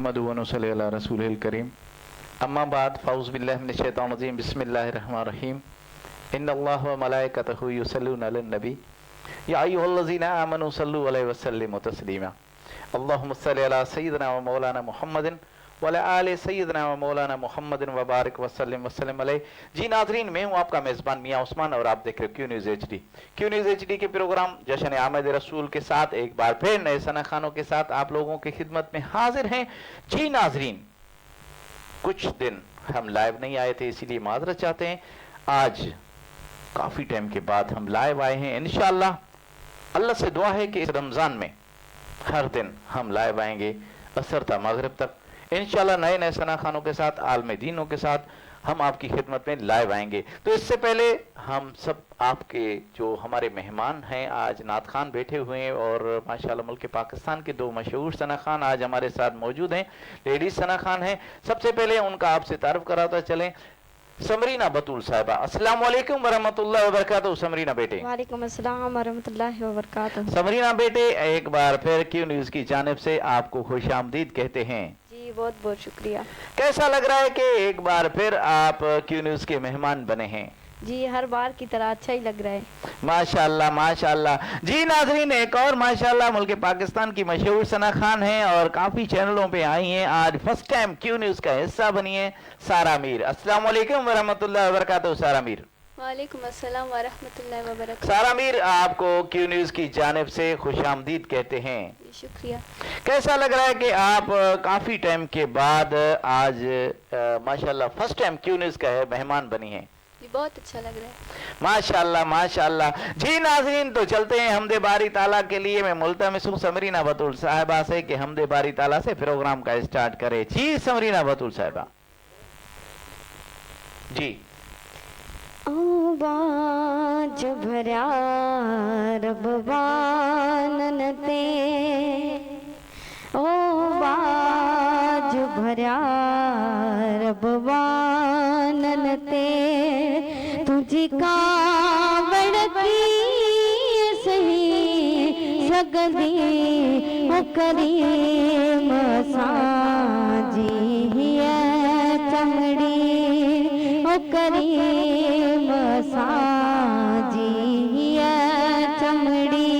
नहमदुहु व नुसल्ली अला रसूलिल करीम। अम्मा बाद फ़ऊज़ु बिल्लाहि मिनश शैतानिर रजीम। बिस्मिल्लाहिर रहमानिर रहीम। इन्नल्लाहा व मलाइकतहु युसल्लूना अलन नबी या अय्युहल्लज़ीना आमनू सल्लु अलैहि व सल्लिमू तस्लीमा। अल्लाहुम्मा सल्लि अला सय्यिदिना व मौलाना मुहम्मदिन वाला आले सैयदना व मौलाना मुहम्मदिन वबारक वसल्लम वसल्लम अलैहि। जी नाज़रीन, मैं हूँ आपका मेज़बान मियाँ उस्मान और आप देख रहे हो Q news HD. Q news HD के प्रोग्राम जश्न आमद रसूल के साथ एक बार फिर नए सना खानों के साथ आप लोगों की खिदमत में हाजिर हैं। जी नाज़रीन, कुछ दिन हम लाइव नहीं आए थे, इसीलिए माजरत चाहते हैं। आज काफ़ी टाइम के बाद हम लाइव आए हैं। इंशाअल्लाह अल्लाह से दुआ है कि इस रमज़ान में हर दिन हम लाइव आएंगे असर था मगरिब तक। इंशाल्लाह नए नए सना खानों के साथ, आलम दीनों के साथ हम आपकी खिदमत में लाइव आएंगे। तो इससे पहले हम सब आपके जो हमारे मेहमान हैं, आज नात खान बैठे हुए हैं और माशाल्लाह मुल्क पाकिस्तान के दो मशहूर सना खान आज हमारे साथ मौजूद हैं, लेडीज सना खान हैं। सबसे पहले उनका आपसे तारुफ कराता चलें। समरीना बतूल साहिबा, अस्सलाम वालेकुम वरहमतुल्लाहि वबरकातुहू। समरीना बेटे। वालेकुम अस्सलाम वरहमतुल्लाहि वबरकातुहू। समरीना बेटे, एक बार फिर क्यू न्यूज़ की जानिब से आपको खुशामदीद कहते हैं। जी बहुत बहुत शुक्रिया। कैसा लग रहा है कि एक बार फिर आप क्यू न्यूज़ के मेहमान बने हैं? जी हर बार की तरह अच्छा ही लग रहा है। माशाल्लाह माशाल्लाह। जी नाज़रीन, एक और माशाल्लाह मुल्क पाकिस्तान की मशहूर सना खान हैं और काफ़ी चैनलों पे आई हैं। आज फर्स्ट टाइम क्यू न्यूज़ का हिस्सा बनी है सारा मीर। अस्सलाम वालेकुम वरहमतुल्लाहि वबरकातुहू। सारा मीर। वालेकुम अस्सलाम वरहमतुल्लाहि वबरकातुहू। सारा मीर, आपको क्यू न्यूज़ की जानिब से खुशामदीद कहते हैं। शुक्रिया। कैसा कैसा लग रहा है कि आप काफ़ी टाइम के बाद आज माशाल्लाह फर्स्ट टाइम क्यू न्यूज़ का मेहमान बनी हैं? जी बहुत अच्छा लग रहा है। माशाल्लाह माशाल्लाह। जी नाज़रीन, तो चलते हैं हमदे बारी ताला के लिए। मैं मुल्तमिस हूँ समरीना बतूल साहिबा से कि हमदे बारी ताला से प्रोग्राम का स्टार्ट करें। जी समरीना बतूल साहिबा जी। बाज भरा रबवानन ते, ओ बाज भरा रबवानन ते, तुझी कावड़ की सही सगदी ओ करीम साजी है चमड़ी ओ करीम साजी है चमड़ी,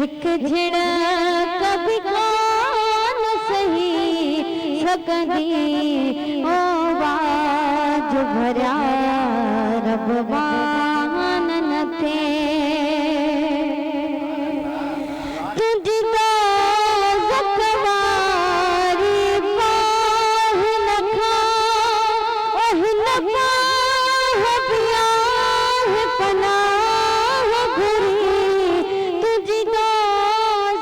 एक झिड़क भी कान सही सकदी ओ बाज भरा रबवानन थे, तुझी तो ज़कवारी पाह नखा ओह नपा प्याह पनाह घुरी, तुझी तो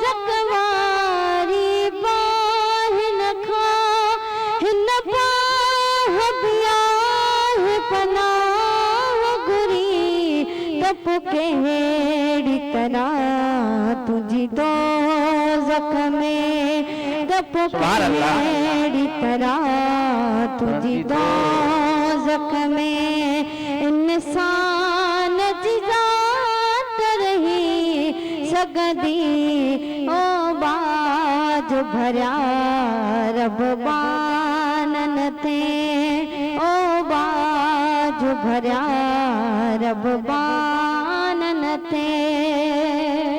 ज़कवारी पाह नखा नपा प्याह पनाह घुरी, तप केड़ी तरह तुझी तो ज़ख्मे, तप केड़ी तरह तुझी तो ज़ख्मे, इंसान जी ज़ात रही सगदी ओ बाज भरा रबवानन थे, ओ बाज भरा रबवानन थे।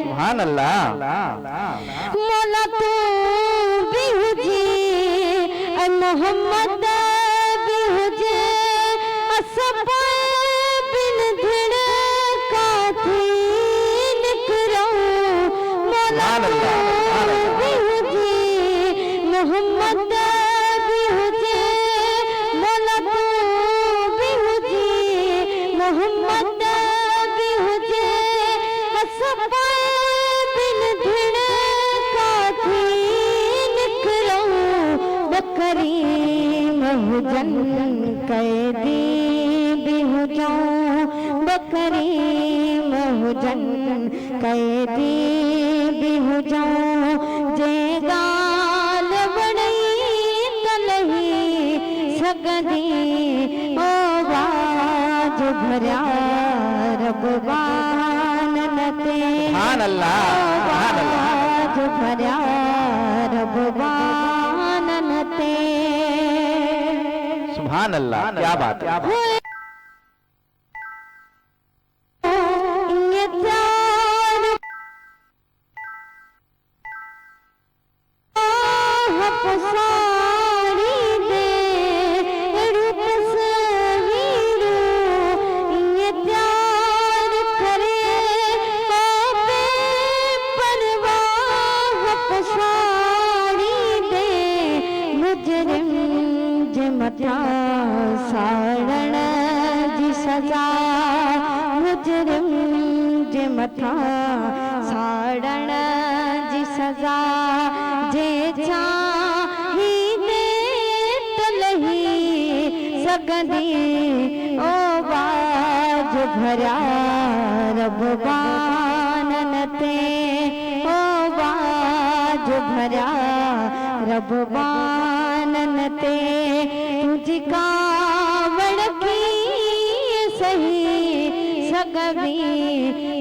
सुभान अल्लाह। मौला तू भी हुजे ऐ मोहम्मद भी हुजे, असब बिन धिड़ का थी निकरो, मौला तू भी हुजे मोहम्मद भी हुजे, मौला तू भी हुजे मोहम्मद भी हुजे, असब बिन धिड़ का थी निकरो, बकरीम हुजन कैदी भी हुजो, बकरीम हुजन कैदी भी हुजो, जे गाल बड़ई तलही सगदी ओ बाज भरा रबवानन ते, सुभान अल्लाह, सुभान अल्लाह। बाज भरा रबवानन सुभान अल्लाह, क्या बात, क्या बात। ये प्यार पसारी दे रूप तस्वीरो, ये प्यार करे पे परवाह पसारी दे मुजरिम जे मथा सारण जी सजा, मुजरिम जे मथा सारण जी सजा, जे चाही दे तलही सगंदी ओ बाज भरिया रब बानन ते, ओ बाज भरिया रब बानन ते, तुझी कावड़ की सही सगवी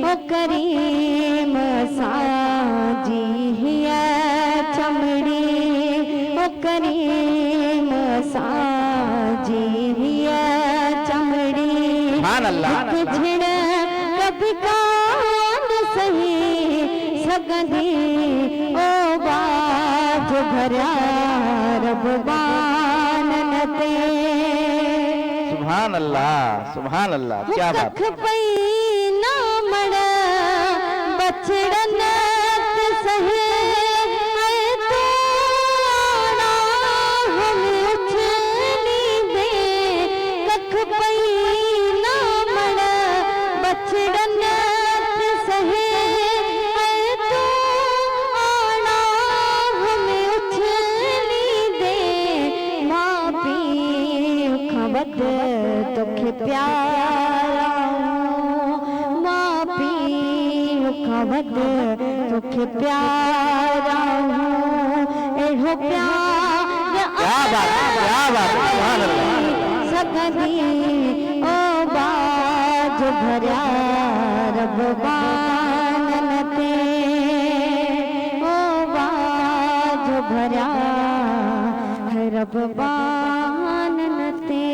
ओ करीम साजी हिया चमड़ी, ओ करीम साजी हिया चमड़ी, सुभान अल्लाह। झिड़ कभी कान सही सगंदी ओ बाज भरिया रब बानन ते। सुभान अल्लाह, सुभान अल्लाह, क्या बात। कख पई ना मड़ बछड़न ते सहे तो आना हम उछली दे, कख पई ना मड़ बछड़न ते सहे तो आना हम उछली दे, मां पीउ खां वध तोखे प्यारा, मां पीउ खां वध तोखे प्यारा, एहो प्यार क्या बात, क्या बात, सुभान अल्लाह। सगंदी ओ बाज भरिया रब बानन ते, ओ बाज भरिया रब बानन ते।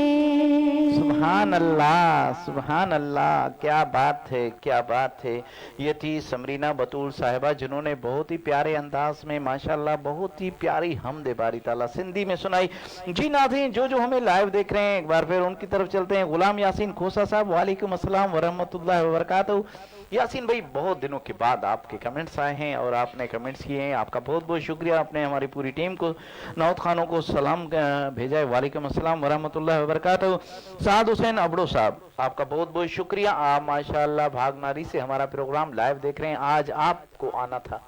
सुभान अल्लाह, सुभान अल्लाह, क्या बात है, क्या बात है। ये थी समरीना बतूल साहिबा, जिन्होंने बहुत ही प्यारे अंदाज में माशाल्लाह बहुत ही प्यारी हमदे बारी ताला सिंधी में सुनाई। जी नाज़रीन, जो जो हमें लाइव देख रहे हैं एक बार फिर उनकी तरफ चलते हैं। गुलाम यासीन खोसा साहब, वालेकुम अस्सलाम वरहमतुल्लाहि वबरकातुहू। यासीन भाई, बहुत दिनों के बाद आपके कमेंट्स आए हैं और आपने कमेंट्स किए हैं, आपका बहुत बहुत शुक्रिया। आपने हमारी पूरी टीम को, नौत खानों को सलाम भेजा है। वालेकुम अस्सलाम वरहमतुल्लाहि वबरकातुहू। साद हुसैन अबड़ो साहब, आपका बहुत बहुत शुक्रिया। आप माशाल्लाह भागनारी से हमारा प्रोग्राम लाइव देख रहे हैं। आज आपको आना था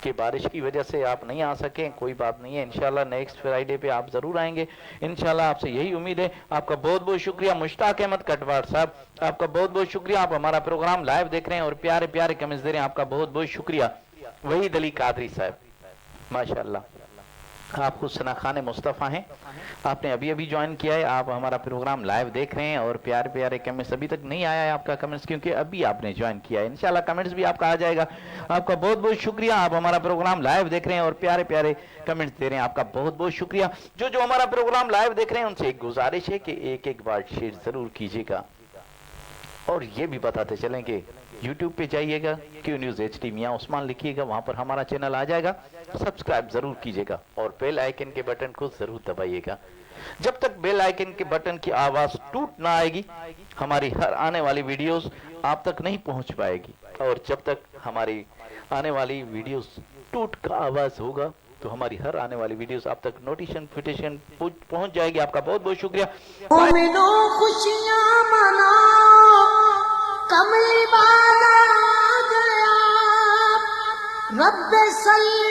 कि बारिश की वजह से आप नहीं आ सके, कोई बात नहीं है, इंशाल्लाह नेक्स्ट फ्राइडे पे आप जरूर आएंगे, इंशाल्लाह आपसे यही उम्मीद है। आपका बहुत बहुत शुक्रिया। मुश्ताक अहमद कटवाड़ साहब, आपका बहुत बहुत शुक्रिया। आप हमारा प्रोग्राम लाइव देख रहे हैं और प्यारे प्यारे कमेंट्स दे रहे हैं, आपका बहुत बहुत शुक्रिया। वहीद अली कादरी साहब, माशाल्लाह आप हुस्ना खान मुस्तफ़ा हैं, आपने अभी अभी ज्वाइन किया है, आप हमारा प्रोग्राम लाइव देख रहे हैं और प्यारे प्यारे कमेंट्स, अभी तक नहीं आया है आपका कमेंट्स क्योंकि अभी आपने ज्वाइन किया है, इंशाल्लाह कमेंट्स भी आपका आ जाएगा। आपका बहुत बहुत शुक्रिया। आप हमारा प्रोग्राम लाइव देख रहे हैं और प्यारे प्यारे कमेंट्स दे रहे हैं, आपका बहुत बहुत शुक्रिया। जो जो हमारा प्रोग्राम लाइव देख रहे हैं उनसे एक गुजारिश है कि एक एक बार शेयर जरूर कीजिएगा और ये भी बताते चलें कि YouTube पे जाइएगा, क्यू न्यूज़ HD मियां उस्मान लिखिएगा, वहां पर हमारा चैनल आ जाएगा, सब्सक्राइब जरूर कीजिएगा और बेल आइकन के बटन को जरूर दबाइएगा। जब तक बेल आइकन के बटन की आवाज टूट ना आएगी, हमारी हर आने वाली वीडियोस आप तक नहीं पहुंच पाएगी, और जब तक हमारी आने वाली वीडियोस टूट का आवाज होगा तो हमारी हर आने वाली वीडियोस आप तक नोटिफिकेशन पहुंच जाएगी। आपका बहुत बहुत शुक्रिया। खुशियां मनाओ, कमली वाला आ गया, रब्बे सल्ली